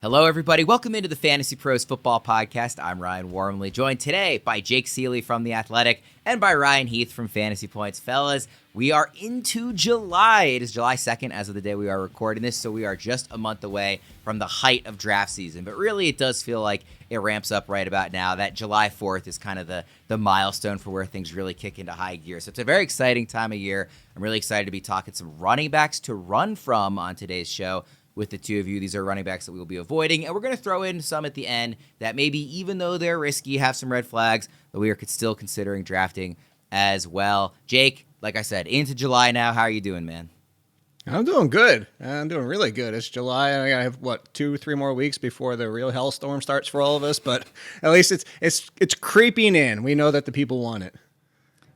Hello, everybody. Welcome into the Fantasy Pros Football Podcast. I'm Ryan Wormeli, joined today by Jake Ciely from The Athletic and by Ryan Heath from Fantasy Points. Fellas, we are into July. It is July 2nd as of the day we are recording this, so we are just a month away from the height of draft season. But really, it does feel like it ramps up right about now. That July 4th is kind of the milestone for where things really kick into high gear. So it's a very exciting time of year. I'm really excited to be talking some running backs to run from on today's show with the two of you. These are running backs that we will be avoiding, and we're going to throw in some at the end that maybe, even though they're risky, have some red flags that we are still considering drafting as well. Jake, like I said, into July now. How are you doing, man? I'm doing good. I'm doing really good. It's July. I have 2-3 more weeks before the real hellstorm starts for all of us, but at least it's creeping in. We know that the people want it.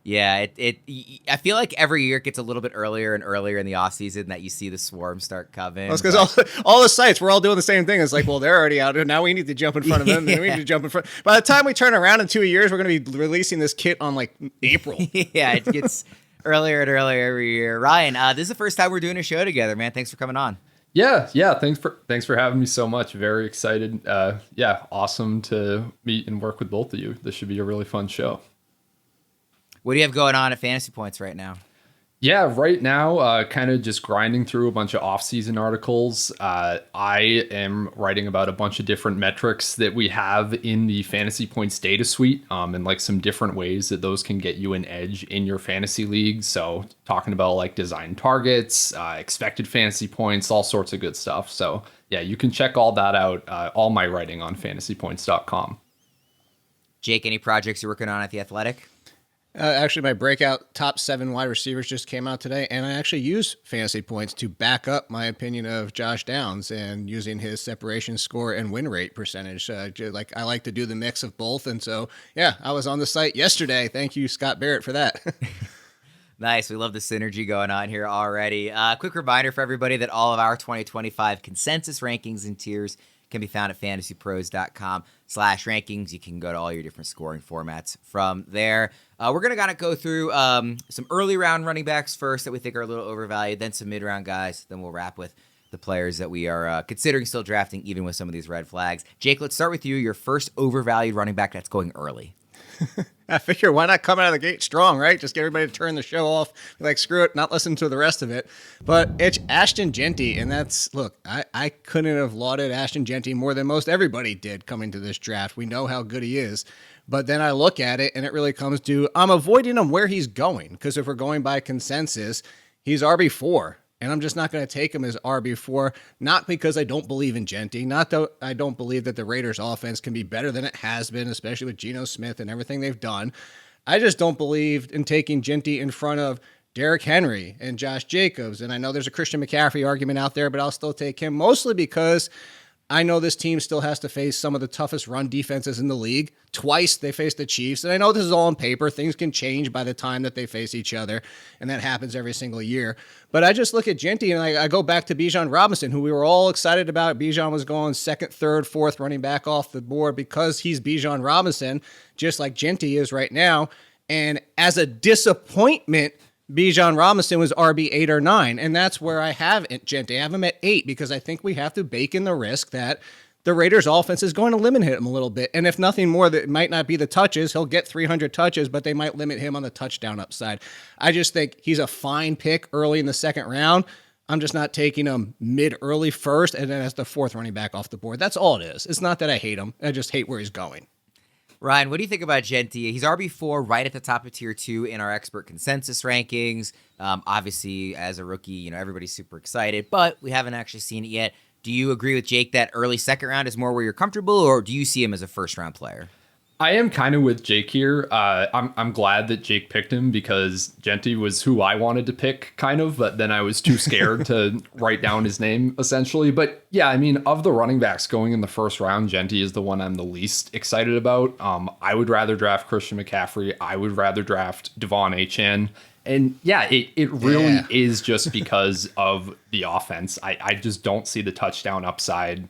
Yeah, I feel like every year it gets a little bit earlier and earlier in the offseason that you see the swarms start coming. Well, it's because all the sites, we're all doing the same thing. It's like, well, they're already out. Now we need to jump in front of them. Yeah. Then we need to jump in front. By the time we turn around in 2 years, we're going to be releasing this kit on like April. Yeah, it gets earlier and earlier every year. Ryan, this is the first time we're doing a show together, man. Thanks for coming on. Yeah. Thanks for having me so much. Very excited. Awesome to meet and work with both of you. This should be a really fun show. What do you have going on at Fantasy Points right now? Yeah, right now, kind of just grinding through a bunch of off-season articles. I am writing about a bunch of different metrics that we have in the Fantasy Points data suite, and like some different ways that those can get you an edge in your fantasy league. So talking about like design targets, expected fantasy points, all sorts of good stuff. So yeah, you can check all that out, all my writing on fantasypoints.com. Jake, any projects you're working on at The Athletic? Actually, my breakout top 7 wide receivers just came out today, and I actually use Fantasy Points to back up my opinion of Josh Downs and using his separation score and win rate percentage. I like to do the mix of both, and so, yeah, I was on the site yesterday. Thank you, Scott Barrett, for that. Nice. We love the synergy going on here already. Quick reminder for everybody that all of our 2025 consensus rankings and tiers can be found at fantasypros.com/rankings. You can go to all your different scoring formats from there. We're going to kind of go through some early round running backs first that we think are a little overvalued, then some mid round guys. Then we'll wrap with the players that we are considering still drafting, even with some of these red flags. Jake, let's start with you. Your first overvalued running back that's going early. I figure, why not come out of the gate strong, right? Just get everybody to turn the show off. Like, screw it, not listen to the rest of it. But it's Ashton Jeanty, and look, I couldn't have lauded Ashton Jeanty more than most everybody did coming to this draft. We know how good he is. But then I look at it, and it really comes to, I'm avoiding him where he's going, because if we're going by consensus, he's RB4. And I'm just not going to take him as RB4, not because I don't believe in Jeanty, not that I don't believe that the Raiders offense can be better than it has been, especially with Geno Smith and everything they've done. I just don't believe in taking Jeanty in front of Derrick Henry and Josh Jacobs. And I know there's a Christian McCaffrey argument out there, but I'll still take him, mostly because I know this team still has to face some of the toughest run defenses in the league. Twice they faced the Chiefs. And I know this is all on paper. Things can change by the time that they face each other. And that happens every single year. But I just look at Jeanty and I go back to Bijan Robinson, who we were all excited about. Bijan was going second, third, fourth running back off the board because he's Bijan Robinson, just like Jeanty is right now. And as a disappointment, Bijan Robinson was RB 8 or 9, and that's where I have Jeanty. I have him at 8 because I think we have to bake in the risk that the Raiders' offense is going to limit him a little bit. And if nothing more, that might not be the touches. He'll get 300 touches, but they might limit him on the touchdown upside. I just think he's a fine pick early in the second round. I'm just not taking him mid-early first and then as the 4th running back off the board. That's all it is. It's not that I hate him. I just hate where he's going. Ryan, what do you think about Jeanty? He's RB4 right at the top of tier 2 in our expert consensus rankings. Obviously, as a rookie, everybody's super excited, but we haven't actually seen it yet. Do you agree with Jake that early second round is more where you're comfortable, or do you see him as a first round player? I am kind of with Jake here. I'm glad that Jake picked him because Jeanty was who I wanted to pick, kind of, but then I was too scared to write down his name, essentially. But yeah, I mean, of the running backs going in the first round, Jeanty is the one I'm the least excited about. I would rather draft Christian McCaffrey. I would rather draft Devon Achane. And yeah, it really is just because of the offense. I just don't see the touchdown upside.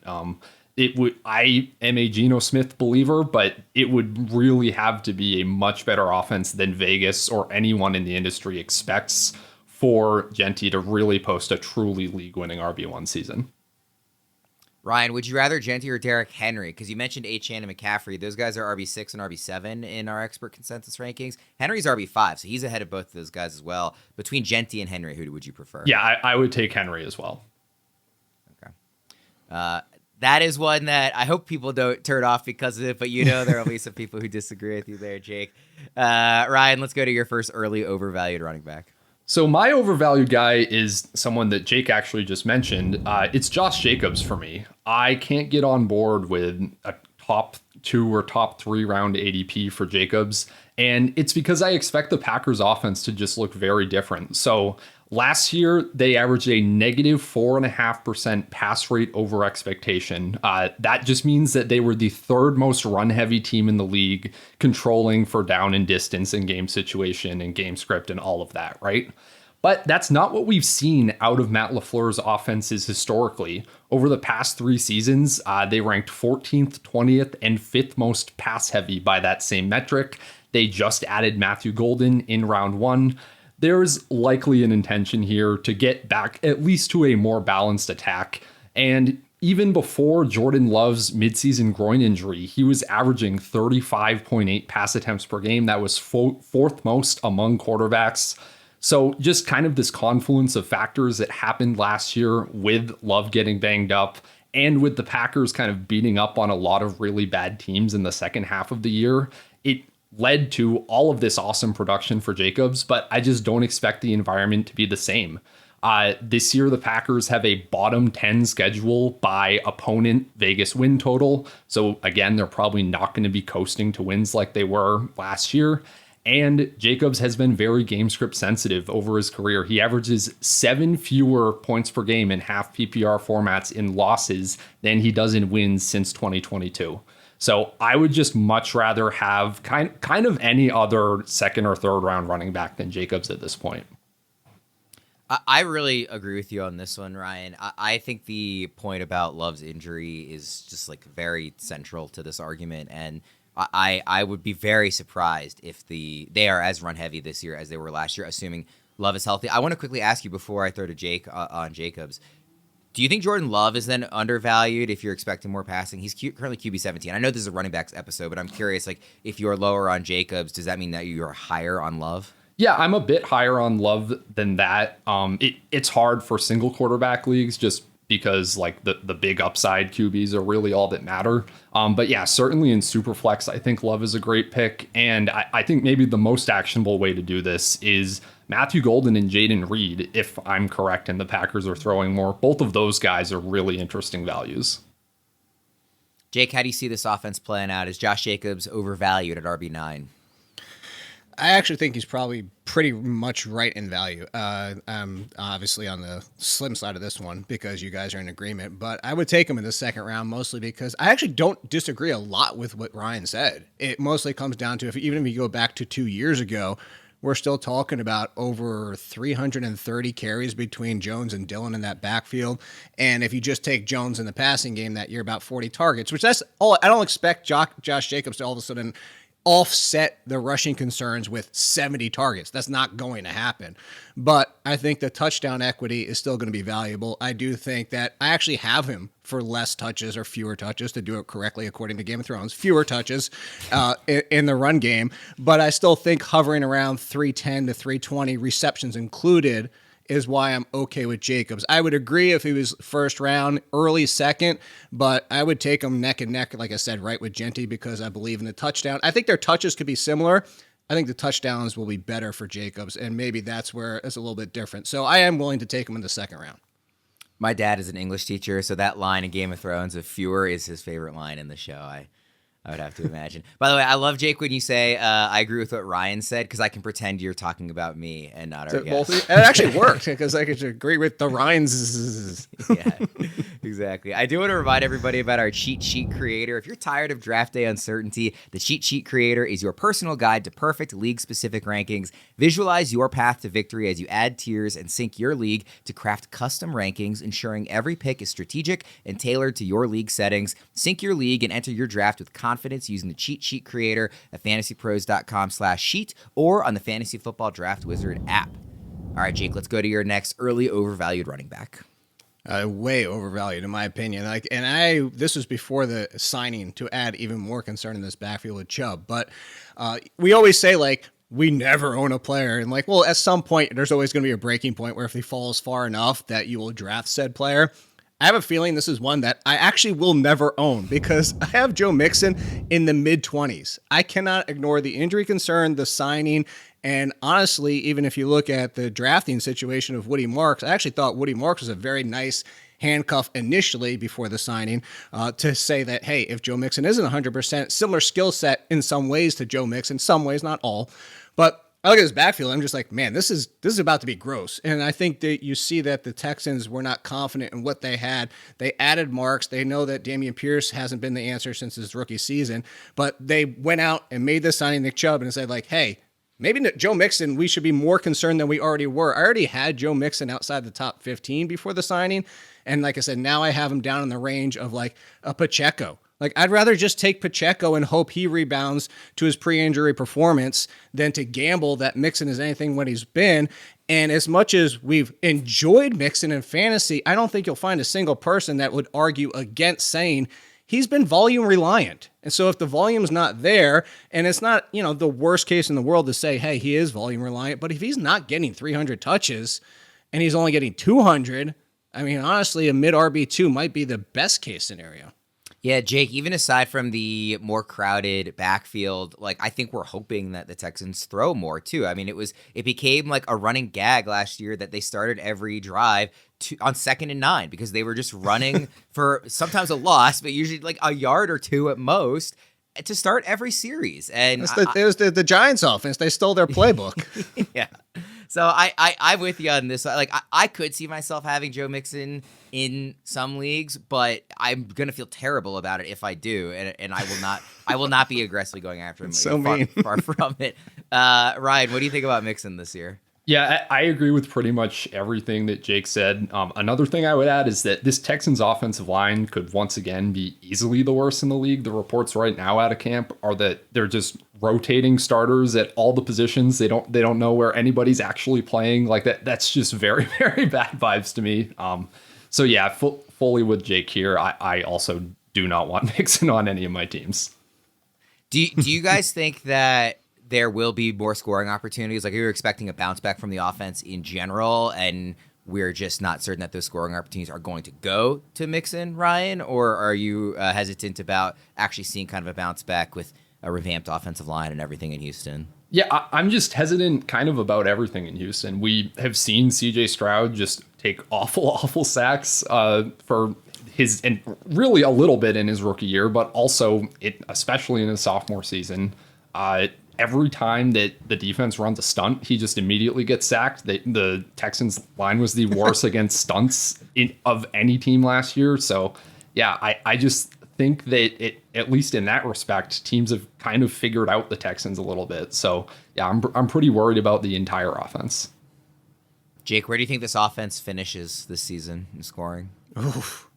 I am a Geno Smith believer, but it would really have to be a much better offense than Vegas or anyone in the industry expects for Jeanty to really post a truly league-winning RB1 season. Ryan, would you rather Jeanty or Derrick Henry? Because you mentioned Achane and McCaffrey. Those guys are RB6 and RB7 in our expert consensus rankings. Henry's RB5, so he's ahead of both of those guys as well. Between Jeanty and Henry, who would you prefer? Yeah, I would take Henry as well. Okay. That is one that I hope people don't turn off because of it, but there will be some people who disagree with you there, Jake. Ryan, let's go to your first early overvalued running back. So my overvalued guy is someone that Jake actually just mentioned. It's Josh Jacobs for me. I can't get on board with a top 2 or top 3 round ADP for Jacobs. And it's because I expect the Packers offense to just look very different. So last year, they averaged a negative 4.5% pass rate over expectation. That just means that they were the 3rd most run-heavy team in the league, controlling for down and distance and game situation and game script and all of that, right? But that's not what we've seen out of Matt LaFleur's offenses historically. Over the past 3 seasons, they ranked 14th, 20th, and 5th most pass-heavy by that same metric. They just added Matthew Golden in round 1. There's likely an intention here to get back at least to a more balanced attack. And even before Jordan Love's midseason groin injury, he was averaging 35.8 pass attempts per game. That was 4th most among quarterbacks. So just kind of this confluence of factors that happened last year with Love getting banged up and with the Packers kind of beating up on a lot of really bad teams in the second half of the year, it led to all of this awesome production for Jacobs, but I just don't expect the environment to be the same. This year, the Packers have a bottom 10 schedule by opponent Vegas win total. So again, they're probably not going to be coasting to wins like they were last year. And Jacobs has been very game script sensitive over his career. He averages 7 fewer points per game in half PPR formats in losses than he does in wins since 2022. So I would just much rather have kind of any other 2nd or 3rd round running back than Jacobs at this point. I really agree with you on this one, Ryan. I think the point about Love's injury is just like very central to this argument. And I would be very surprised if they are as run heavy this year as they were last year, assuming Love is healthy. I want to quickly ask you before I throw to Jake on Jacobs. Do you think Jordan Love is then undervalued if you're expecting more passing? He's currently QB 17. I know this is a running backs episode, but I'm curious, like, if you're lower on Jacobs, does that mean that you're higher on Love? Yeah, I'm a bit higher on Love than that. It's hard for single quarterback leagues just because like the big upside QBs are really all that matter. But yeah, certainly in Superflex, I think Love is a great pick. And I think maybe the most actionable way to do this is Matthew Golden and Jaden Reed, if I'm correct, and the Packers are throwing more. Both of those guys are really interesting values. Jake, how do you see this offense playing out? Is Josh Jacobs overvalued at RB9? I actually think he's probably pretty much right in value. I'm obviously on the slim side of this one because you guys are in agreement, but I would take him in the 2nd round mostly because I actually don't disagree a lot with what Ryan said. It mostly comes down to even if you go back to 2 years ago, we're still talking about over 330 carries between Jones and Dillon in that backfield. And if you just take Jones in the passing game that year, about 40 targets, which that's all. I don't expect Josh Jacobs to all of a sudden offset the rushing concerns with 70 targets. That's not going to happen. But I think the touchdown equity is still going to be valuable. I do think that I actually have him for less touches or fewer touches to do it correctly according to Game of Thrones. Fewer touches in the run game. But I still think hovering around 310 to 320 receptions included is why I'm okay with Jacobs. I would agree if he was 1st round, early 2nd, but I would take him neck and neck, like I said, right with Jeanty because I believe in the touchdown. I think their touches could be similar. I think the touchdowns will be better for Jacobs, and maybe that's where it's a little bit different. So I am willing to take him in the 2nd round. My dad is an English teacher, so that line in Game of Thrones of fewer is his favorite line in the show. I would have to imagine. By the way, I love, Jake, when you say I agree with what Ryan said because I can pretend you're talking about me and not our guest. It actually worked because I could agree with the Ryans. Yeah, exactly. I do want to remind everybody about our cheat sheet creator. If you're tired of draft day uncertainty, the cheat sheet creator is your personal guide to perfect league-specific rankings. Visualize your path to victory as you add tiers and sync your league to craft custom rankings, ensuring every pick is strategic and tailored to your league settings. Sync your league and enter your draft with confidence using the cheat sheet creator at fantasypros.com/sheet or on the Fantasy Football Draft Wizard app. All right, Jake, let's go to your next early overvalued running back. Way overvalued in my opinion. This was before the signing to add even more concern in this backfield with Chubb. But we always say we never own a player, and well, at some point there's always going to be a breaking point where if he falls far enough that you will draft said player. I have a feeling this is one that I actually will never own because I have Joe Mixon in the mid-20s. I cannot ignore the injury concern, the signing, and honestly, even if you look at the drafting situation of Woody Marks, I actually thought Woody Marks was a very nice handcuff initially before the signing to say that, hey, if Joe Mixon isn't 100%, similar skill set in some ways to Joe Mixon, some ways, not all, but I look at his backfield, I'm just like, man, this is about to be gross. And I think that you see that the Texans were not confident in what they had. They added Marks. They know that Dameon Pierce hasn't been the answer since his rookie season, but they went out and made this signing Nick Chubb and said hey, maybe Joe Mixon, we should be more concerned than we already were. I already had Joe Mixon outside the top 15 before the signing. And like I said, now I have him down in the range of a Pacheco. I'd rather just take Pacheco and hope he rebounds to his pre-injury performance than to gamble that Mixon is anything what he's been. And as much as we've enjoyed Mixon in fantasy, I don't think you'll find a single person that would argue against saying he's been volume reliant. And so if the volume's not there, and it's not, the worst case in the world to say, hey, he is volume reliant, but if he's not getting 300 touches and he's only getting 200, I mean, honestly, a mid RB2 might be the best case scenario. Yeah, Jake, even aside from the more crowded backfield, I think we're hoping that the Texans throw more too. I mean, it became a running gag last year that they started every drive on 2nd and 9 because they were just running for sometimes a loss, but usually a yard or two at most to start every series. And it was the Giants offense. They stole their playbook. Yeah. So I'm with you on this. I could see myself having Joe Mixon in some leagues, but I'm gonna feel terrible about it if I do, and I will not be aggressively going after him. So mean. Far from it. Ryan, what do you think about Mixon this year? Yeah, I agree with pretty much everything that Jake said. Another thing I would add is that this Texans offensive line could once again be easily the worst in the league. The reports right now out of camp are that they're just rotating starters at all the positions. They don't know where anybody's actually playing. That's just very, very bad vibes to me. So yeah, fully with Jake here. I also do not want Mixon on any of my teams. Do you guys think that there will be more scoring opportunities? You're expecting a bounce back from the offense in general, and we're just not certain that those scoring opportunities are going to go to Mixon, Ryan? Or are you hesitant about actually seeing kind of a bounce back with a revamped offensive line and everything in Houston? Yeah, I'm just hesitant kind of about everything in Houston. We have seen CJ Stroud just take awful sacks for his, and really a little bit in his rookie year, but also especially in his sophomore season. Every time that the defense runs a stunt, he just immediately gets sacked. The Texans line was the worst against stunts of any team last year. So yeah, I just think that at least in that respect, teams have kind of figured out the Texans a little bit. So yeah, I'm pretty worried about the entire offense. Jake, where do you think this offense finishes this season in scoring? Oof.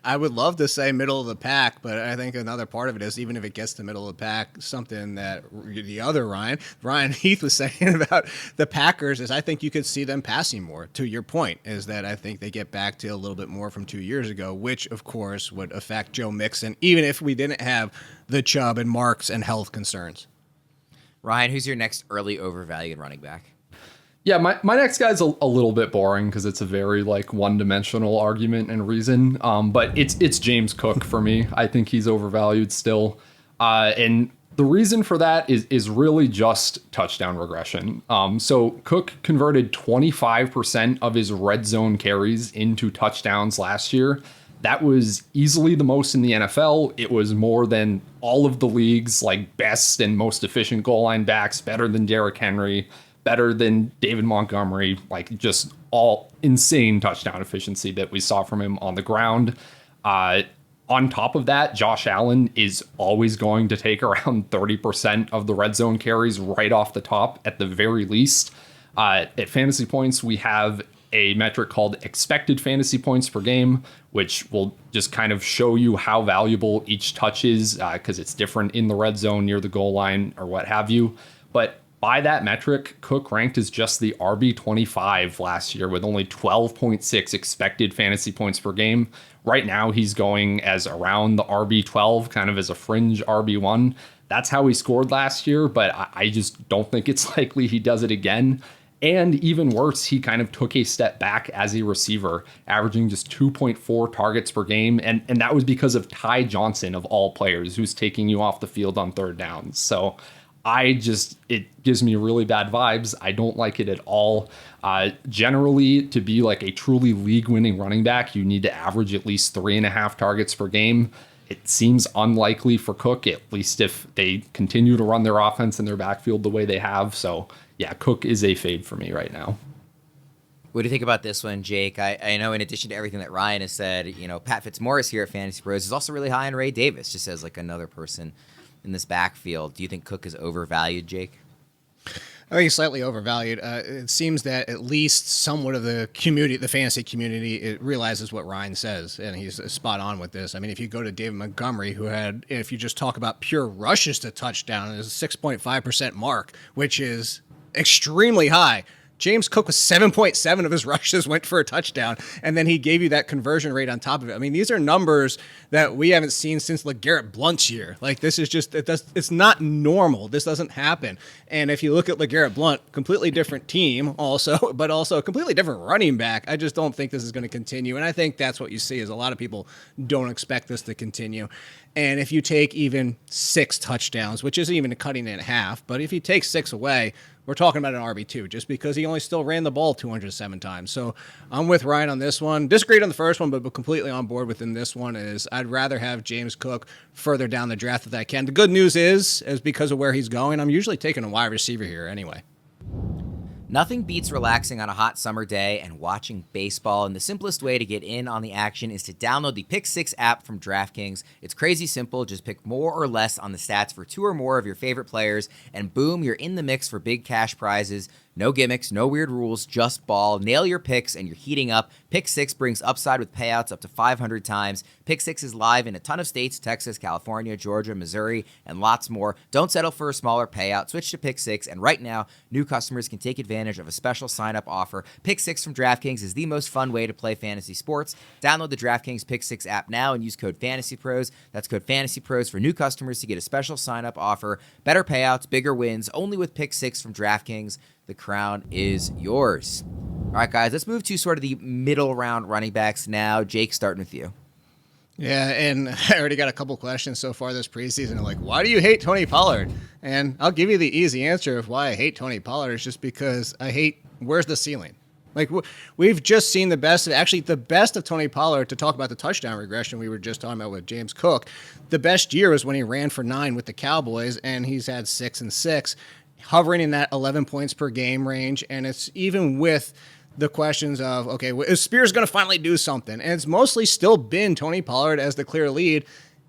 I would love to say middle of the pack, but I think another part of it is even if it gets to middle of the pack, something that the other Ryan Heath was saying about the Packers is I think you could see them passing more. To your point is that I think they get back to a little bit more from 2 years ago, which of course would affect Joe Mixon, even if we didn't have the Chubb and Marks and health concerns. Ryan, who's your next early overvalued running back? Yeah, my next guy's a little bit boring because it's a very one-dimensional argument and reason. But it's James Cook for me. I think he's overvalued still. And the reason for that is really just touchdown regression. So Cook converted 25% of his red zone carries into touchdowns last year. That was easily the most in the NFL. It was more than all of the league's best and most efficient goal line backs, better than Derrick Henry, better than David Montgomery, just all insane touchdown efficiency that we saw from him on the ground. On top of that, Josh Allen is always going to take around 30% of the red zone carries right off the top at the very least. At Fantasy Points, we have a metric called expected fantasy points per game, which will just kind of show you how valuable each touch is because it's different in the red zone, near the goal line, or what have you. But by that metric, Cook ranked as just the RB25 last year with only 12.6 expected fantasy points per game. Right now, he's going as around the RB12, kind of as a fringe RB1. That's how he scored last year, but I just don't think it's likely he does it again. And even worse, he kind of took a step back as a receiver, averaging just 2.4 targets per game. And that was because of Ty Johnson, of all players, who's taking you off the field on third downs. So it gives me really bad vibes. I don't like it at all. Generally, to be like a truly league-winning running back, you need to average at least 3.5 targets per game. It seems unlikely for Cook, at least if they continue to run their offense in their backfield the way they have. So, yeah, Cook is a fade for me right now. What do you think about this one, Jake? I know in addition to everything that Ryan has said, Pat Fitzmaurice here at Fantasy Pros is also really high on Ray Davis, just as like another person in this backfield. Do you think Cook is overvalued, Jake? I think he's slightly overvalued. It seems that at least somewhat of the community, the fantasy community, it realizes what Ryan says, and he's spot on with this. I mean, if you go to David Montgomery, who had, if you just talk about pure rushes to touchdown, is a 6.5% mark, which is extremely high. James Cook was 7.7 of his rushes went for a touchdown, and then he gave you that conversion rate on top of it. I mean, these are numbers that we haven't seen since LeGarrette Blount's year. Like, this is just, it's not normal. This doesn't happen. And if you look at LeGarrette Blount, completely different team also, but also a completely different running back. I just don't think this is going to continue. And I think that's what you see is a lot of people don't expect this to continue. And if you take even 6 touchdowns, which isn't even cutting it in half, but if you take 6 away, we're talking about an RB2 just because he only still ran the ball 207 times. So I'm with Ryan on this one. Disagreed on the first one, but completely on board within this one is I'd rather have James Cook further down the draft if I can. The good news is because of where he's going, I'm usually taking a wide receiver here anyway. Nothing beats relaxing on a hot summer day and watching baseball, and the simplest way to get in on the action is to download the Pick 6 app from DraftKings. It's crazy simple. Just pick more or less on the stats for 2 or more of your favorite players, and boom, you're in the mix for big cash prizes. No gimmicks, no weird rules, just ball. Nail your picks and you're heating up. Pick 6 brings upside with payouts up to 500 times. Pick 6 is live in a ton of states: Texas, California, Georgia, Missouri, and lots more. Don't settle for a smaller payout. Switch to Pick 6, and right now, new customers can take advantage of a special sign-up offer. Pick 6 from DraftKings is the most fun way to play fantasy sports. Download the DraftKings Pick 6 app now and use code FANTASYPROS. That's code FANTASYPROS for new customers to get a special sign-up offer. Better payouts, bigger wins, only with Pick 6 from DraftKings. The crown is yours. All right, guys, let's move to sort of the middle round running backs now. Jake, starting with you. Yeah, and I already got a couple questions so far this preseason. Like, why do you hate Tony Pollard? And I'll give you the easy answer of why I hate Tony Pollard is just because I hate where's the ceiling. Like, we've just seen the best of Tony Pollard. To talk about the touchdown regression we were just talking about with James Cook, the best year was when he ran for 9 with the Cowboys, and he's had 6 and 6. Hovering in that 11 points per game range, and it's even with the questions of, okay, is Spears going to finally do something? And it's mostly still been Tony Pollard as the clear lead,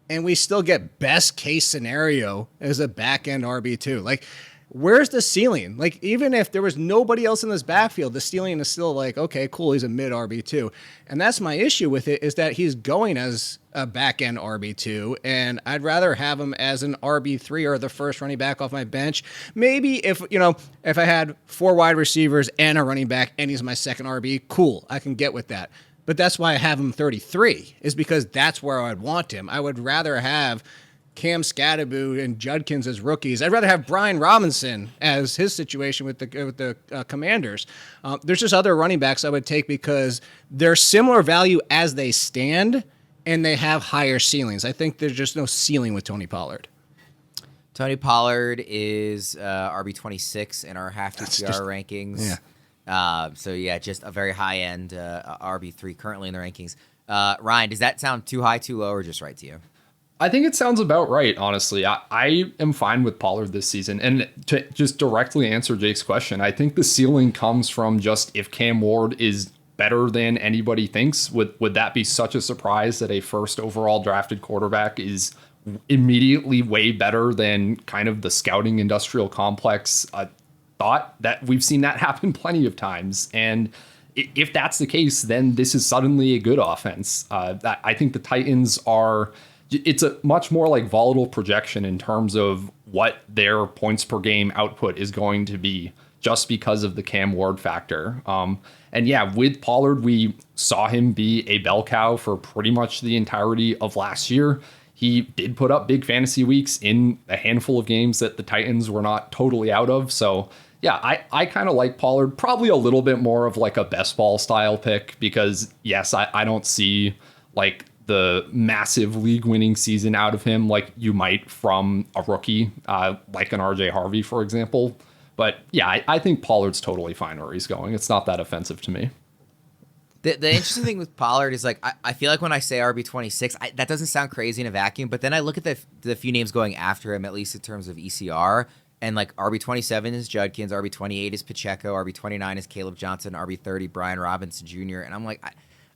and we still get best case scenario as a back-end RB2. Like, where's the ceiling? Like, even if there was nobody else in this backfield, the ceiling is still like, okay, cool, he's a mid RB2. And that's my issue with it, is that he's going as a back-end RB2, and I'd rather have him as an RB3 or the first running back off my bench. Maybe if I had 4 wide receivers and a running back and he's my second RB, cool, I can get with that. But that's why I have him 33, is because that's where I'd want him. I would rather have Cam Scatterbo and Judkins as rookies. I'd rather have Brian Robinson as his situation with the Commanders. There's just other running backs I would take because they're similar value as they stand, and they have higher ceilings. I think there's just no ceiling with Tony Pollard. Tony Pollard is RB26 in our half PPR rankings. Yeah. Just a very high-end RB3 currently in the rankings. Ryan, does that sound too high, too low, or just right to you? I think it sounds about right, honestly. I am fine with Pollard this season. And to just directly answer Jake's question, I think the ceiling comes from just if Cam Ward is better than anybody thinks, would that be such a surprise that a first overall drafted quarterback is immediately way better than kind of the scouting industrial complex thought? That we've seen that happen plenty of times. And if that's the case, then this is suddenly a good offense. I think the Titans are it's a much more like volatile projection in terms of what their points per game output is going to be just because of the Cam Ward factor. And yeah, with Pollard, we saw him be a bell cow for pretty much the entirety of last year. He did put up big fantasy weeks in a handful of games that the Titans were not totally out of. So yeah, I kind of like Pollard, probably a little bit more of like a best ball style pick because yes, I don't see like the massive league winning season out of him like you might from a rookie, like an RJ Harvey, for example. But yeah, I think Pollard's totally fine where he's going. It's not that offensive to me. The interesting thing with Pollard is like I feel like when I say RB26, that doesn't sound crazy in a vacuum. But then I look at the few names going after him, at least in terms of ECR, and like RB27 is Judkins, RB28 is Pacheco, RB29 is Caleb Johnson, RB30 Brian Robinson Jr. And I'm like,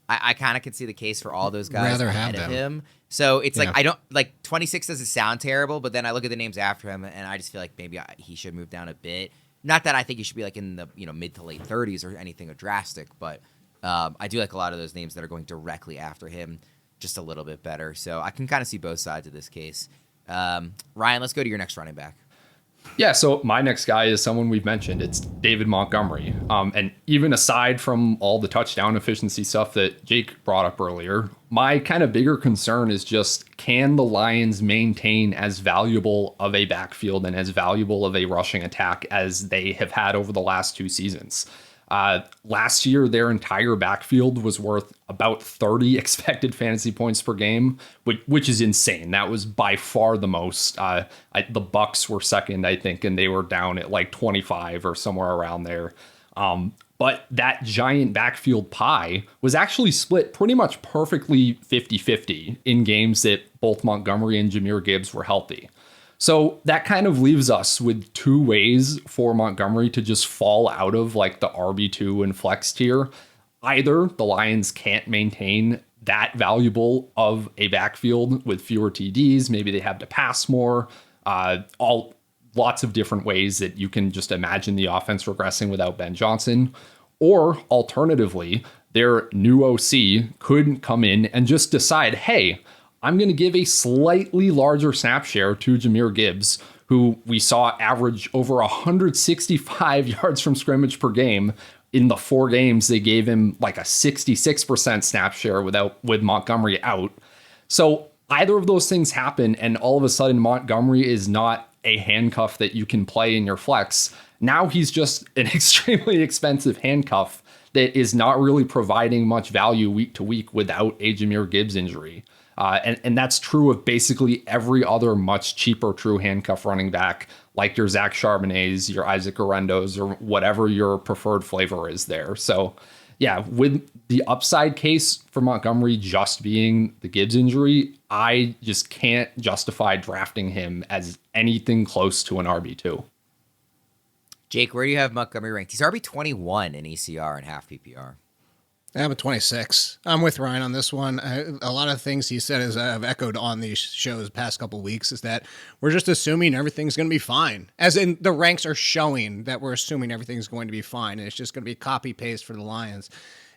I kind of can see the case for all those guys ahead of him. So it's like I don't like 26 doesn't sound terrible, but then I look at the names after him, and I just feel like maybe he should move down a bit. Not that I think he should be like in the mid to late 30s or anything drastic, but I do like a lot of those names that are going directly after him just a little bit better. So I can kind of see both sides of this case. Ryan, let's go to your next running back. Yeah, so my next guy is someone we've mentioned. It's David Montgomery. And even aside from all the touchdown efficiency stuff that Jake brought up earlier, my kind of bigger concern is just, can the Lions maintain as valuable of a backfield and as valuable of a rushing attack as they have had over the last two seasons? Last year, their entire backfield was worth about 30 expected fantasy points per game, which is insane. That was by far the most. The Bucks were second, I think, and they were down at like 25 or somewhere around there. But that giant backfield pie was actually split pretty much perfectly 50-50 in games that both Montgomery and Jahmyr Gibbs were healthy. So that kind of leaves us with two ways for Montgomery to just fall out of like the RB2 and flex tier. Either the Lions can't maintain that valuable of a backfield with fewer TDs, maybe they have to pass more, lots of different ways that you can just imagine the offense regressing without Ben Johnson. Or alternatively, their new OC could come in and just decide, hey, I'm going to give a slightly larger snap share to Jahmyr Gibbs, who we saw average over 165 yards from scrimmage per game. In the 4 games, they gave him like a 66% snap share with Montgomery out. So either of those things happen, and all of a sudden Montgomery is not a handcuff that you can play in your flex. Now he's just an extremely expensive handcuff that is not really providing much value week to week without a Jahmyr Gibbs injury. And that's true of basically every other much cheaper true handcuff running back, like your Zach Charbonnets, your Isaac Arendos, or whatever your preferred flavor is there. So yeah, with the upside case for Montgomery just being the Gibbs injury, I just can't justify drafting him as anything close to an RB2. Jake, where do you have Montgomery ranked? He's RB21 in ECR and half PPR. I'm at 26. I'm with Ryan on this one. A lot of things he said, as I've echoed on these shows the past couple of weeks, is that we're just assuming everything's going to be fine. As in, the ranks are showing that we're assuming everything's going to be fine, and it's just going to be copy paste for the Lions.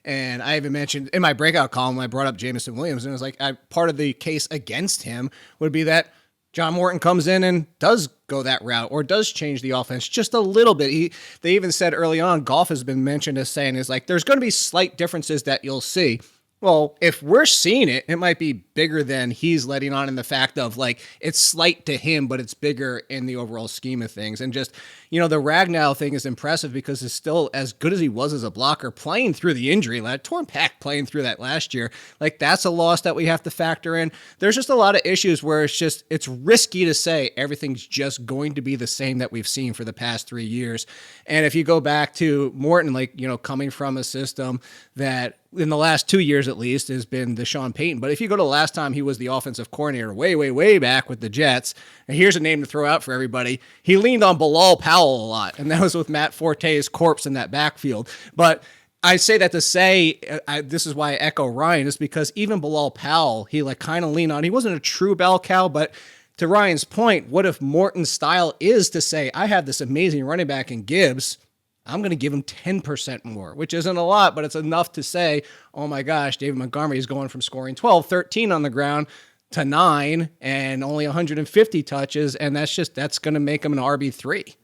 And I even mentioned in my breakout column, I brought up Jameson Williams, and it was like part of the case against him would be that John Morton comes in and does go that route or does change the offense just a little bit. They even said early on, Goff has been mentioned as saying is like, there's going to be slight differences that you'll see. Well, if we're seeing it, it might be bigger than he's letting on in the fact of like, it's slight to him, but it's bigger in the overall scheme of things. And just, the Ragnow thing is impressive because it's still as good as he was as a blocker playing through the injury, like torn pec playing through that last year. Like that's a loss that we have to factor in. There's just a lot of issues where it's risky to say everything's just going to be the same that we've seen for the past 3 years. And if you go back to Morton, coming from a system that in the last 2 years at least has been the Sean Payton. But if you go to the last time he was the offensive coordinator way, way, way back with the Jets, and here's a name to throw out for everybody, he leaned on Bilal Powell a lot, and that was with Matt Forte's corpse in that backfield. But I say that to say, this is why I echo Ryan, is because even Bilal Powell, he kind of leaned on. He wasn't a true bell cow, but to Ryan's point, what if Morton's style is to say, I have this amazing running back in Gibbs, I'm going to give him 10% more, which isn't a lot, but it's enough to say, oh my gosh, David Montgomery is going from scoring 12, 13 on the ground to 9 and only 150 touches, and that's going to make him an RB3.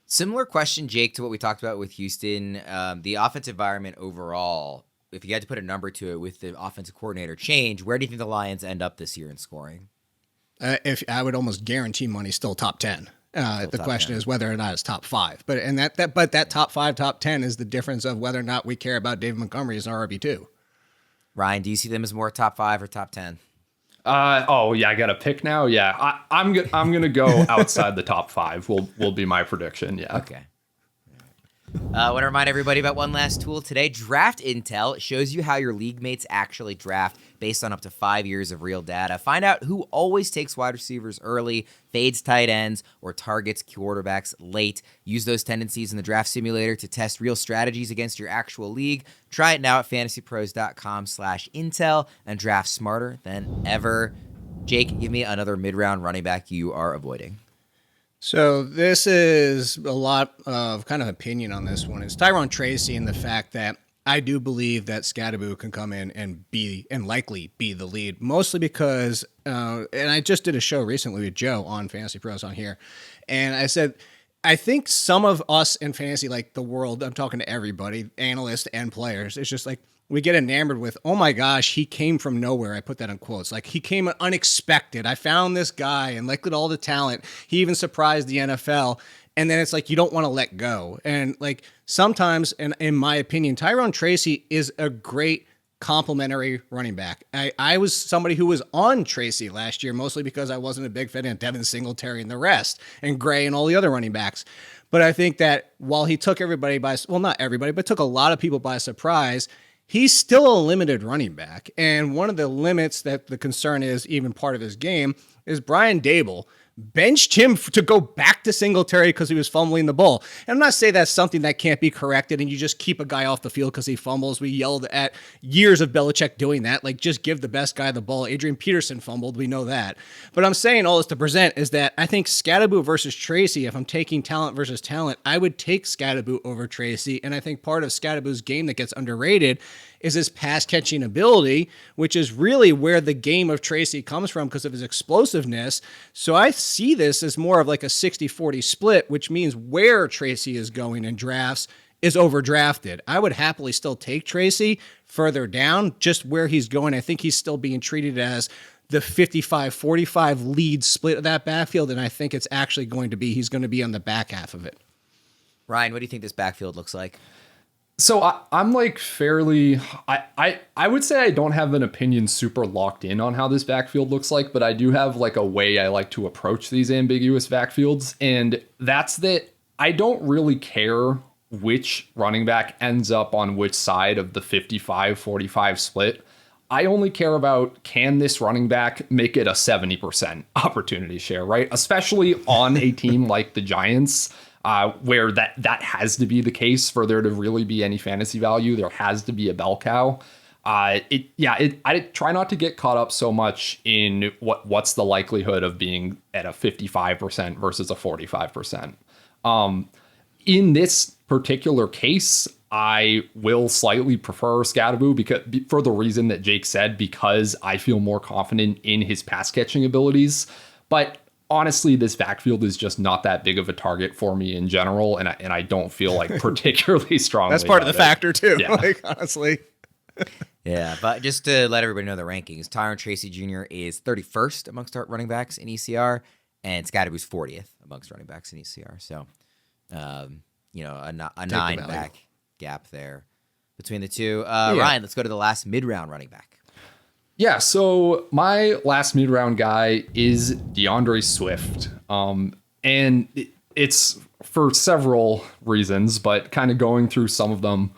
Similar question, Jake, to what we talked about with Houston. The offensive environment overall, if you had to put a number to it with the offensive coordinator change, where do you think the Lions end up this year in scoring? If I would almost guarantee money still top 10. The question is whether or not it's top 5. But that top 5, top 10 is the difference of whether or not we care about David Montgomery as an RB2. Ryan, do you see them as more top 5 or top 10? I got to pick now. Yeah, I'm gonna go outside the top 5. Will be my prediction. Yeah. Okay. I want to remind everybody about one last tool today. Draft Intel. It shows you how your league mates actually draft based on up to 5 years of real data. Find out who always takes wide receivers early, fades tight ends, or targets quarterbacks late. Use those tendencies in the draft simulator to test real strategies against your actual league. Try it now at fantasypros.com/intel and draft smarter than ever. Jake, give me another mid-round running back you are avoiding. So this is a lot of kind of opinion on this one. It's Tyrone Tracy and the fact that I do believe that Scadaboo can come in and likely be the lead, mostly because, and I just did a show recently with Joe on Fantasy Pros on here, and I said, I think some of us in fantasy, like the world, I'm talking to everybody, analysts and players, it's just like, we get enamored with, oh my gosh, he came from nowhere. I put that in quotes. Like, he came unexpected. I found this guy and look at all the talent. He even surprised the NFL. And then it's like, you don't want to let go. And like sometimes, and in my opinion, Tyrone Tracy is a great complimentary running back. I was somebody who was on Tracy last year, mostly because I wasn't a big fan of Devin Singletary and the rest, and Gray and all the other running backs. But I think that while he took everybody by, well, not everybody, but took a lot of people by surprise, he's still a limited running back. And one of the limits that the concern is, even part of his game, is Brian Dable benched him to go back to Singletary because he was fumbling the ball. And I'm not saying that's something that can't be corrected and you just keep a guy off the field because he fumbles. We yelled at years of Belichick doing that. Like, just give the best guy the ball. Adrian Peterson fumbled. We know that. But I'm saying all this to present is that I think Scadaboo versus Tracy, if I'm taking talent versus talent, I would take Scadaboo over Tracy. And I think part of Scadaboo's game that gets underrated is his pass catching ability, which is really where the game of Tracy comes from because of his explosiveness. So I see this as more of like a 60-40 split, which means where Tracy is going in drafts is overdrafted. I would happily still take Tracy further down, just where he's going. I think he's still being treated as the 55-45 lead split of that backfield, and I think it's actually going to be, he's going to be on the back half of it. Ryan, what do you think this backfield looks like? So I'm like fairly, I would say I don't have an opinion super locked in on how this backfield looks like, but I do have like a way I like to approach these ambiguous backfields. And that's that I don't really care which running back ends up on which side of the 55-45 split. I only care about, can this running back make it a 70% opportunity share, right? Especially on a team like the Giants. Where that has to be the case for there to really be any fantasy value. There has to be a bell cow. I try not to get caught up so much in what's the likelihood of being at a 55% versus a 45%. In this particular case, I will slightly prefer Scadaboo because, for the reason that Jake said, because I feel more confident in his pass catching abilities. But honestly, this backfield is just not that big of a target for me in general, and I don't feel like particularly strongly. That's part of the it. factor too. Yeah. Like, honestly. Yeah, but just to let everybody know the rankings, Tyrone Tracy Jr. is 31st amongst running backs in ECR, and Scadaboo's 40th amongst running backs in ECR. So, a 9-back gap there between the two. Ryan, let's go to the last mid-round running back. Yeah, so my last mid-round guy is DeAndre Swift. And it's for several reasons, but kind of going through some of them.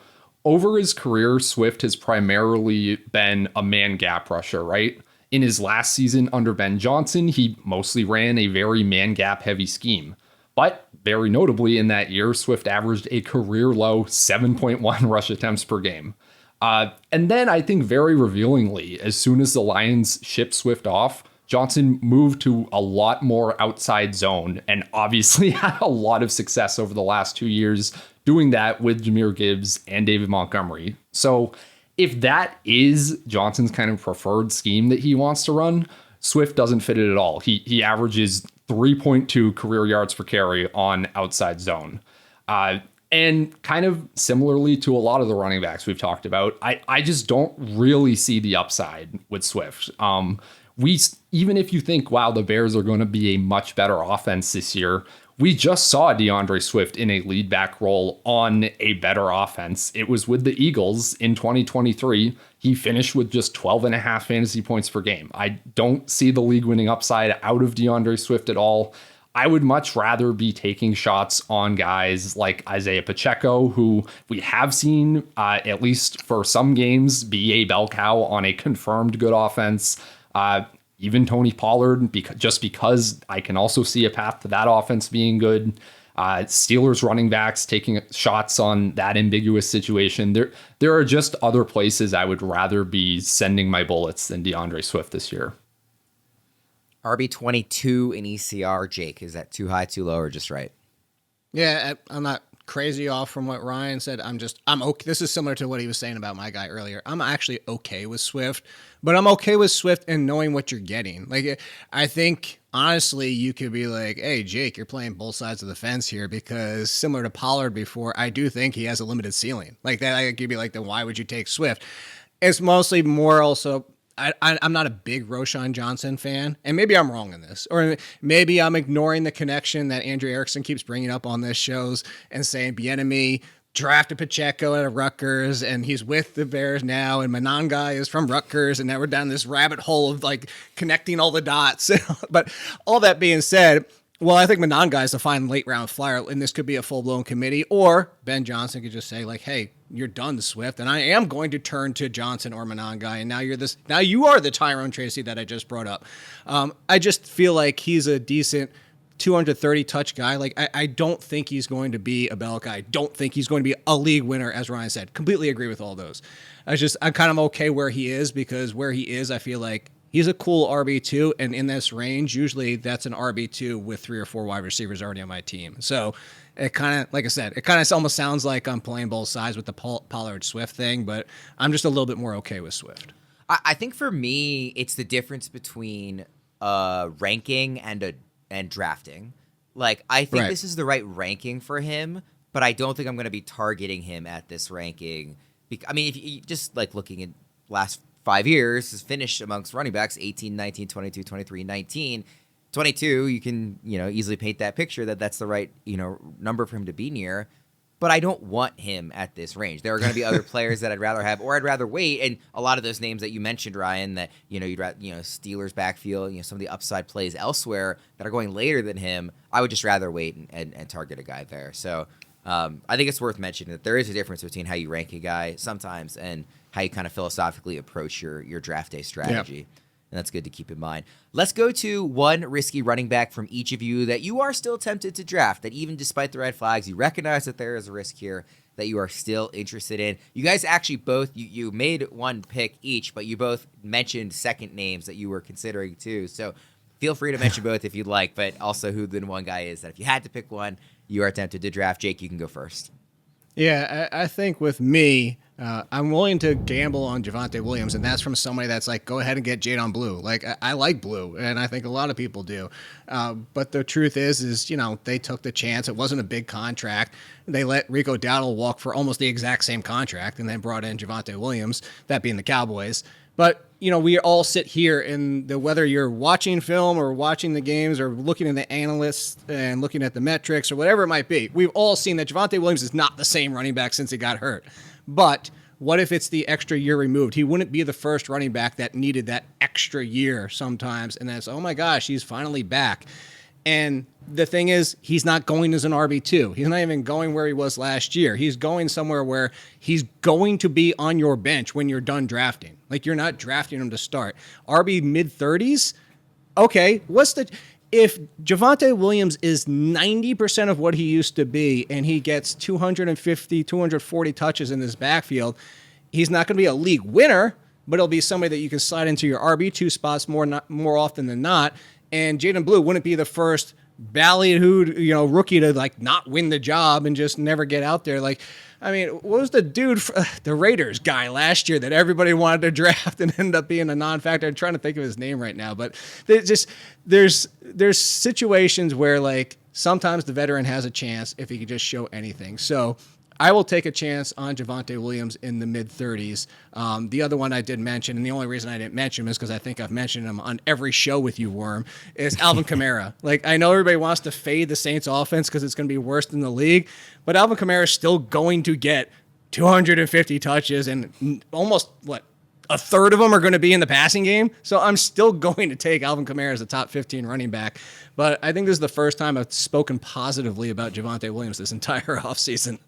Over his career, Swift has primarily been a man gap rusher, right? In his last season under Ben Johnson, he mostly ran a very man gap heavy scheme. But very notably in that year, Swift averaged a career low 7.1 rush attempts per game. And then I think very revealingly, as soon as the Lions shipped Swift off, Johnson moved to a lot more outside zone and obviously had a lot of success over the last 2 years doing that with Jahmyr Gibbs and David Montgomery. So if that is Johnson's kind of preferred scheme that he wants to run, Swift doesn't fit it at all. He averages 3.2 career yards per carry on outside zone. And kind of similarly to a lot of the running backs we've talked about, I just don't really see the upside with Swift. Even if you think, wow, the Bears are going to be a much better offense this year, we just saw DeAndre Swift in a lead back role on a better offense. It was with the Eagles in 2023. He finished with just 12.5 fantasy points per game. I don't see the league winning upside out of DeAndre Swift at all. I would much rather be taking shots on guys like Isaiah Pacheco, who we have seen, at least for some games, be a bell cow on a confirmed good offense. Even Tony Pollard, because I can also see a path to that offense being good. Steelers running backs taking shots on that ambiguous situation. There are just other places I would rather be sending my bullets than DeAndre Swift this year. RB22 in ECR, Jake, is that too high, too low, or just right? Yeah, I'm not crazy off from what Ryan said. I'm okay. This is similar to what he was saying about my guy earlier. I'm actually okay with Swift, but I'm okay with Swift and knowing what you're getting. Like, I think honestly, you could be like, hey, Jake, you're playing both sides of the fence here, because similar to Pollard before, I do think he has a limited ceiling. Like that, I could be like, then why would you take Swift? It's mostly more also, I'm not a big Roschon Johnson fan, and maybe I'm wrong in this, or maybe I'm ignoring the connection that Andrew Erickson keeps bringing up on this shows and saying Bieniemy drafted Pacheco at Rutgers, and he's with the Bears now, and Monangai is from Rutgers, and now we're down this rabbit hole of like connecting all the dots. But all that being said, well, I think Monangai is a fine late round flyer, and this could be a full blown committee, or Ben Johnson could just say like, hey, you're done, Swift, and I am going to turn to Johnson or Monangai, and now you are the Tyrone Tracy that I just brought up. I just feel like he's a decent 230 touch guy. Like I don't think he's going to be a bell guy. I don't think he's going to be a league winner, as Ryan said. Completely agree with all those. I'm kind of okay where he is, because where he is, I feel like he's a cool RB2, and in this range, usually that's an RB2 with 3 or 4 wide receivers already on my team. So it kind of, like I said, it kind of almost sounds like I'm playing both sides with the Pollard Swift thing, but I'm just a little bit more okay with Swift. I think for me, it's the difference between ranking and drafting. Like, I think this is the right ranking for him, but I don't think I'm going to be targeting him at this ranking. I mean, if you just like looking at last 5 years, has finished amongst running backs 18, 19, 22, 23, 19, 22. You can, easily paint that picture that that's the right, number for him to be near. But I don't want him at this range. There are going to be other players that I'd rather have, or I'd rather wait. And a lot of those names that you mentioned, Ryan, that you'd rather, Steelers backfield, some of the upside plays elsewhere that are going later than him, I would just rather wait and target a guy there. So I think it's worth mentioning that there is a difference between how you rank a guy sometimes and how you kind of philosophically approach your draft day strategy. Yep. And that's good to keep in mind. Let's go to one risky running back from each of you that you are still tempted to draft, that even despite the red flags, you recognize that there is a risk here that you are still interested in. You guys actually both, you made one pick each, but you both mentioned second names that you were considering too. So feel free to mention both if you'd like, but also who the one guy is that if you had to pick one, you are tempted to draft. Jake, you can go first. Yeah, I think with me, I'm willing to gamble on Javonte Williams, and that's from somebody that's like, go ahead and get Jadon Blue. Like, I like Blue, and I think a lot of people do. But the truth is, they took the chance. It wasn't a big contract. They let Rico Dowdle walk for almost the exact same contract, and then brought in Javonte Williams, that being the Cowboys. But, we all sit here in whether you're watching film or watching the games or looking at the analysts and looking at the metrics or whatever it might be, we've all seen that Javonte Williams is not the same running back since he got hurt. But what if it's the extra year removed? He wouldn't be the first running back that needed that extra year sometimes. And that's, oh my gosh, he's finally back. And the thing is, he's not going as an RB2. He's not even going where he was last year. He's going somewhere where he's going to be on your bench when you're done drafting. Like, you're not drafting him to start. RB mid-30s? Okay, if Javonte Williams is 90% of what he used to be and he gets 250, 240 touches in this backfield, he's not going to be a league winner, but it'll be somebody that you can slide into your RB2 spots more often than not. And Jadon Blue wouldn't be the first ballyhooed, rookie to like not win the job and just never get out there. Like, I mean, what was the dude, the Raiders guy last year that everybody wanted to draft and ended up being a non-factor? I'm trying to think of his name right now, but there's situations where like sometimes the veteran has a chance if he can just show anything. So I will take a chance on Javonte Williams in the mid-30s. The other one I did mention, and the only reason I didn't mention him is because I think I've mentioned him on every show with you, Worm, is Alvin Kamara. Like, I know everybody wants to fade the Saints offense because it's going to be worse than the league, but Alvin Kamara is still going to get 250 touches, and almost, a third of them are going to be in the passing game. So I'm still going to take Alvin Kamara as a top 15 running back. But I think this is the first time I've spoken positively about Javonte Williams this entire offseason.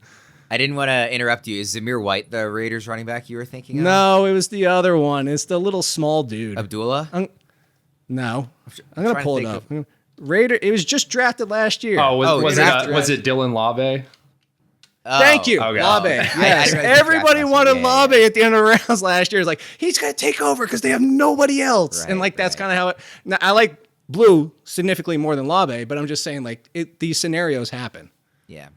I didn't want to interrupt you. Is Zamir White the Raiders running back you were thinking of? No, it was the other one. It's the little small dude. Abdullah? No. I'm going to pull it up. Raider. It was just drafted last year. Was it Dylan Labe? Thank you. Okay. Labe. Yes. Everybody wanted Labe at the end of the rounds last year. It's like, he's going to take over because they have nobody else. Right, and that's kind of how it. Now, I like Blue significantly more than Labe, but I'm just saying, these scenarios happen. Yeah.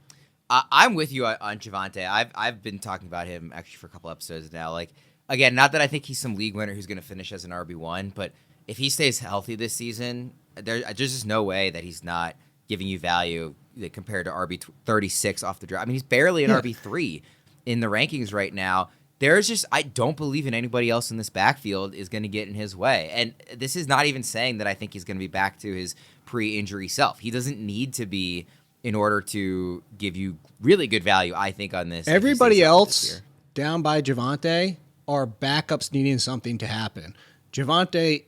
I'm with you on Javonte. I've been talking about him actually for a couple episodes now. Like, again, not that I think he's some league winner who's going to finish as an RB1, but if he stays healthy this season, there's just no way that he's not giving you value compared to RB36 off the draft. I mean, he's barely an RB3 in the rankings right now. I don't believe in anybody else in this backfield is going to get in his way. And this is not even saying that I think he's going to be back to his pre-injury self. He doesn't need to be in order to give you really good value, I think, on this. Everybody else down by Javonte are backups needing something to happen. Javonte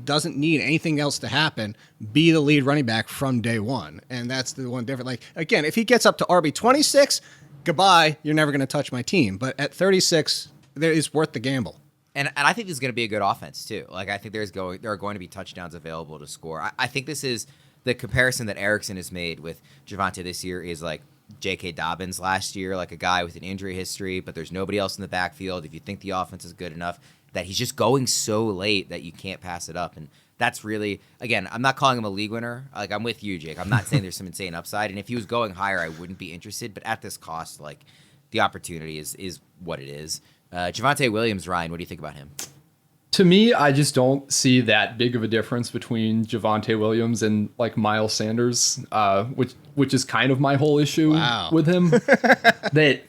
doesn't need anything else to happen, be the lead running back from day one. And that's the one different. Like, again, if he gets up to RB26, goodbye, you're never going to touch my team. But at 36, it's worth the gamble. And I think this is going to be a good offense, too. Like, I think there are going to be touchdowns available to score. I think this is the comparison that Erickson has made with Javonte this year is like J.K. Dobbins last year, like a guy with an injury history, but there's nobody else in the backfield. If you think the offense is good enough, that he's just going so late that you can't pass it up. And that's really, again, I'm not calling him a league winner. Like, I'm with you, Jake. I'm not saying there's some insane upside. And if he was going higher, I wouldn't be interested. But at this cost, like, the opportunity is what it is. Javonte Williams, Ryan, what do you think about him? To me, I just don't see that big of a difference between Javonte Williams and like Miles Sanders, which is kind of my whole issue with him. That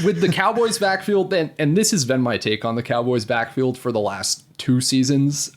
with the Cowboys backfield, and this has been my take on the Cowboys backfield for the last 2 seasons,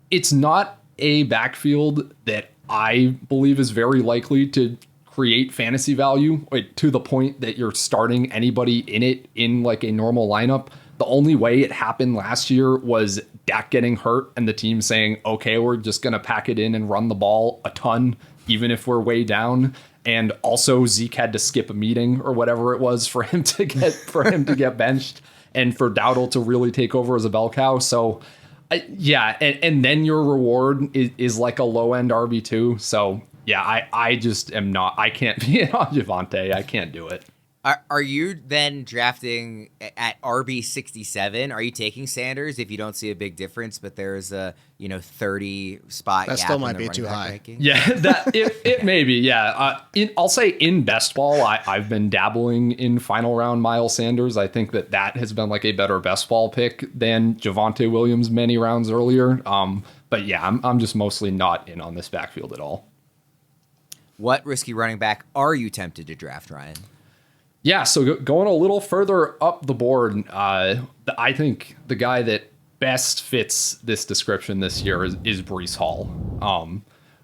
it's not a backfield that I believe is very likely to create fantasy value to the point that you're starting anybody in it in like a normal lineup. The only way it happened last year was Dak getting hurt and the team saying, okay, we're just going to pack it in and run the ball a ton, even if we're way down. And also Zeke had to skip a meeting or whatever it was for him to get benched and for Dowdle to really take over as a bell cow. So and then your reward is like a low end RB2. So yeah, I just am not, I can't be in on Javonte. I can't do it. Are you then drafting at RB67? Are you taking Sanders if you don't see a big difference, but there's a 30 spot that gap still might be too high. Ranking? Yeah, it may be. Yeah, I'll say in best ball, I've been dabbling in final round Miles Sanders. I think that has been like a better best ball pick than Javonte Williams many rounds earlier. But yeah, I'm just mostly not in on this backfield at all. What risky running back are you tempted to draft, Ryan? Yeah, so going a little further up the board, I think the guy that best fits this description this year is Breece Hall.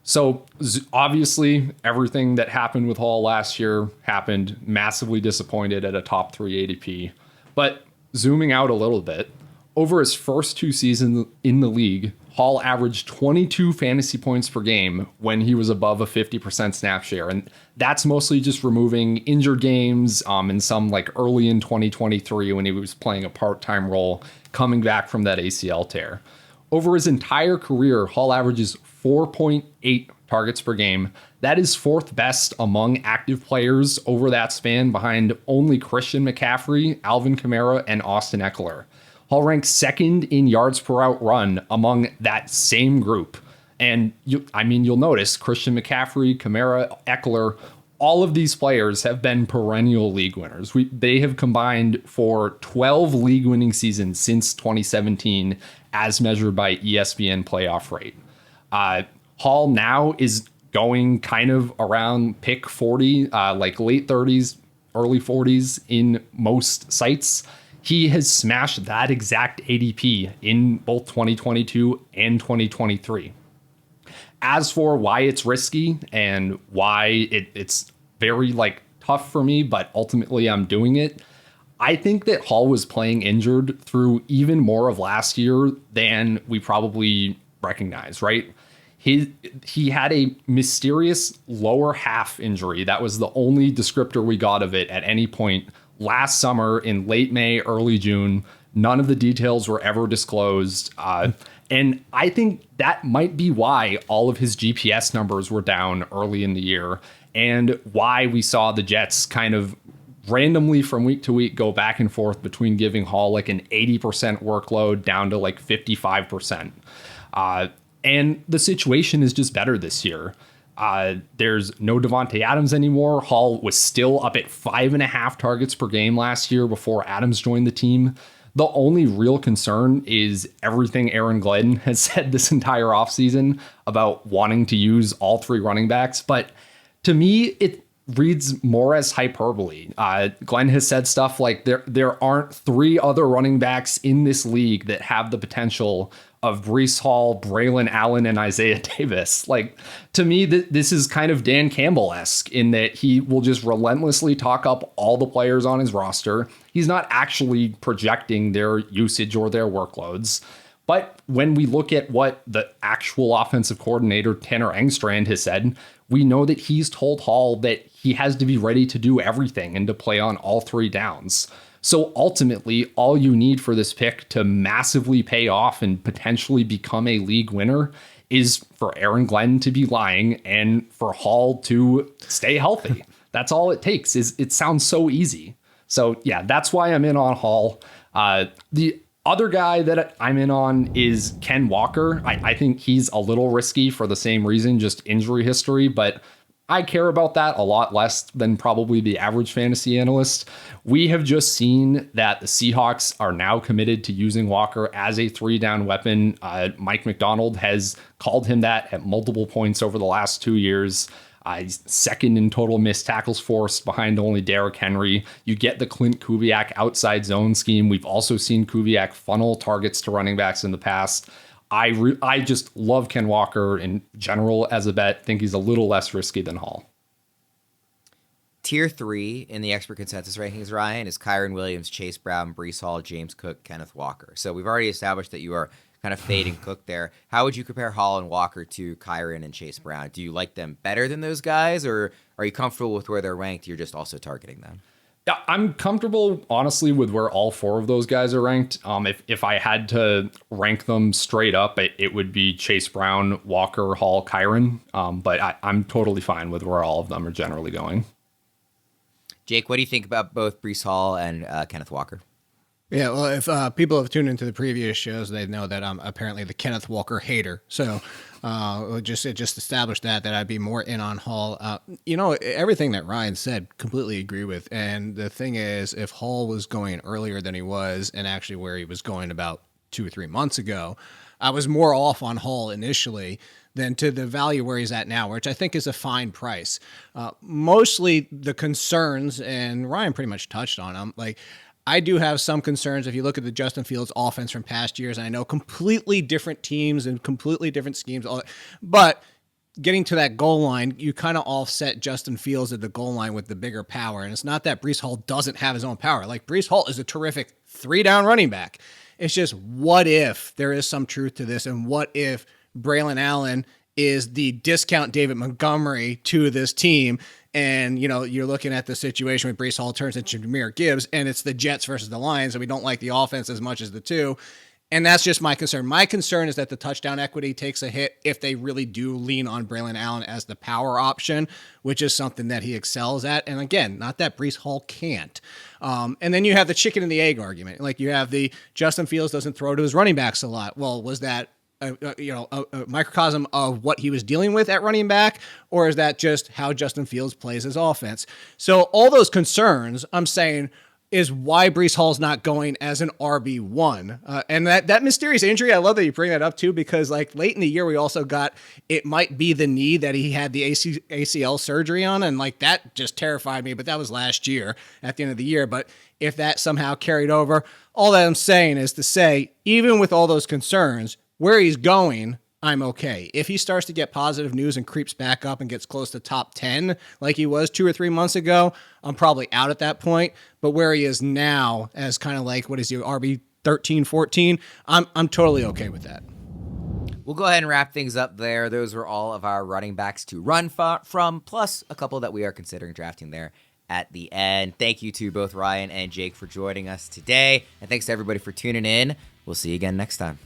So obviously everything that happened with Hall last year happened, massively disappointed at a top 3 ADP. But zooming out a little bit, over his first 2 seasons in the league, Hall averaged 22 fantasy points per game when he was above a 50% snap share. And that's mostly just removing injured games and some like early in 2023 when he was playing a part-time role coming back from that ACL tear. Over his entire career, Hall averages 4.8 targets per game. That is 4th best among active players over that span behind only Christian McCaffrey, Alvin Kamara, and Austin Eckler. Hall ranks 2nd in yards per route run among that same group. And you'll notice Christian McCaffrey, Kamara, Eckler, all of these players have been perennial league winners. They have combined for 12 league winning seasons since 2017 as measured by ESPN playoff rate. Hall now is going kind of around pick 40, like late 30s, early 40s in most sites. He has smashed that exact ADP in both 2022 and 2023. As for why it's risky and why it's very tough for me, but ultimately I'm doing it, I think that Hall was playing injured through even more of last year than we probably recognize, right? He had a mysterious lower half injury. That was the only descriptor we got of it at any point last summer in late May, early June. None of the details were ever disclosed. And I think that might be why all of his GPS numbers were down early in the year and why we saw the Jets kind of randomly from week to week go back and forth between giving Hall an 80% workload down to 55%. And the situation is just better this year. There's no Davante Adams anymore. Hall was still up at 5.5 targets per game last year before Adams joined the team. The only real concern is everything Aaron Glenn has said this entire offseason about wanting to use all three running backs. But to me, it reads more as hyperbole. Glenn has said stuff like there aren't three other running backs in this league that have the potential of Breece Hall, Braylon Allen, and Isaiah Davis. To me, this is kind of Dan Campbell-esque in that he will just relentlessly talk up all the players on his roster. He's not actually projecting their usage or their workloads. But when we look at what the actual offensive coordinator, Tanner Engstrand, has said, we know that he's told Hall that he has to be ready to do everything and to play on all three downs. So ultimately, all you need for this pick to massively pay off and potentially become a league winner is for Aaron Glenn to be lying and for Hall to stay healthy. That's all it takes. It sounds so easy. So yeah, that's why I'm in on Hall. The other guy that I'm in on is Ken Walker. I think he's a little risky for the same reason, just injury history, but I care about that a lot less than probably the average fantasy analyst. We have just seen that the Seahawks are now committed to using Walker as a 3-down weapon. Mike McDonald has called him that at multiple points over the last 2 years. He's second in total missed tackles forced behind only Derrick Henry. You get the Clint Kubiak outside zone scheme. We've also seen Kubiak funnel targets to running backs in the past. I just love Ken Walker in general as a bet. Think he's a little less risky than Hall. Tier 3 in the expert consensus rankings, Ryan, is Kyren Williams, Chase Brown, Breece Hall, James Cook, Kenneth Walker. So we've already established that you are kind of fading Cook there. How would you compare Hall and Walker to Kyren and Chase Brown? Do you like them better than those guys, or are you comfortable with where they're ranked? You're just also targeting them. Yeah, I'm comfortable, honestly, with where all four of those guys are ranked. If I had to rank them straight up, it would be Chase Brown, Walker, Hall, Kyren. But I'm totally fine with where all of them are generally going. Jake, what do you think about both Breece Hall and Kenneth Walker? Yeah, well, if people have tuned into the previous shows, they know that I'm apparently the Kenneth Walker hater. So it just established that I'd be more in on Hall. Everything that Ryan said, completely agree with. And the thing is, if Hall was going earlier than he was, and actually where he was going about 2 or 3 months ago, I was more off on Hall initially than to the value where he's at now, which I think is a fine price. Mostly the concerns, and Ryan pretty much touched on them, I do have some concerns if you look at the Justin Fields offense from past years, and I know completely different teams and completely different schemes, but getting to that goal line, you kind of offset Justin Fields at the goal line with the bigger power. And it's not that Breece Hall doesn't have his own power. Breece Hall is a terrific 3-down running back. It's just, what if there is some truth to this? And what if Braylon Allen is the discount David Montgomery to this team? And, you're looking at the situation with Breece Hall turns into Jahmyr Gibbs, and it's the Jets versus the Lions, and we don't like the offense as much as the two. And that's just my concern. My concern is that the touchdown equity takes a hit if they really do lean on Braylon Allen as the power option, which is something that he excels at. And again, not that Breece Hall can't. And then you have the chicken and the egg argument. You have the Justin Fields doesn't throw to his running backs a lot. Well, was that a microcosm of what he was dealing with at running back, or is that just how Justin Fields plays his offense? So all those concerns, I'm saying, is why Breece Hall's not going as an RB1. And that mysterious injury, I love that you bring that up too, because like late in the year, we also got, it might be the knee that he had the ACL surgery on. And like that just terrified me, but that was last year at the end of the year. But if that somehow carried over, all that I'm saying is to say, even with all those concerns, where he's going, I'm okay. If he starts to get positive news and creeps back up and gets close to top 10 like he was 2 or 3 months ago, I'm probably out at that point. But where he is now as kind of like, what is he, RB 13, 14, I'm totally okay with that. We'll go ahead and wrap things up there. Those were all of our running backs to run from, plus a couple that we are considering drafting there at the end. Thank you to both Ryan and Jake for joining us today. And thanks to everybody for tuning in. We'll see you again next time.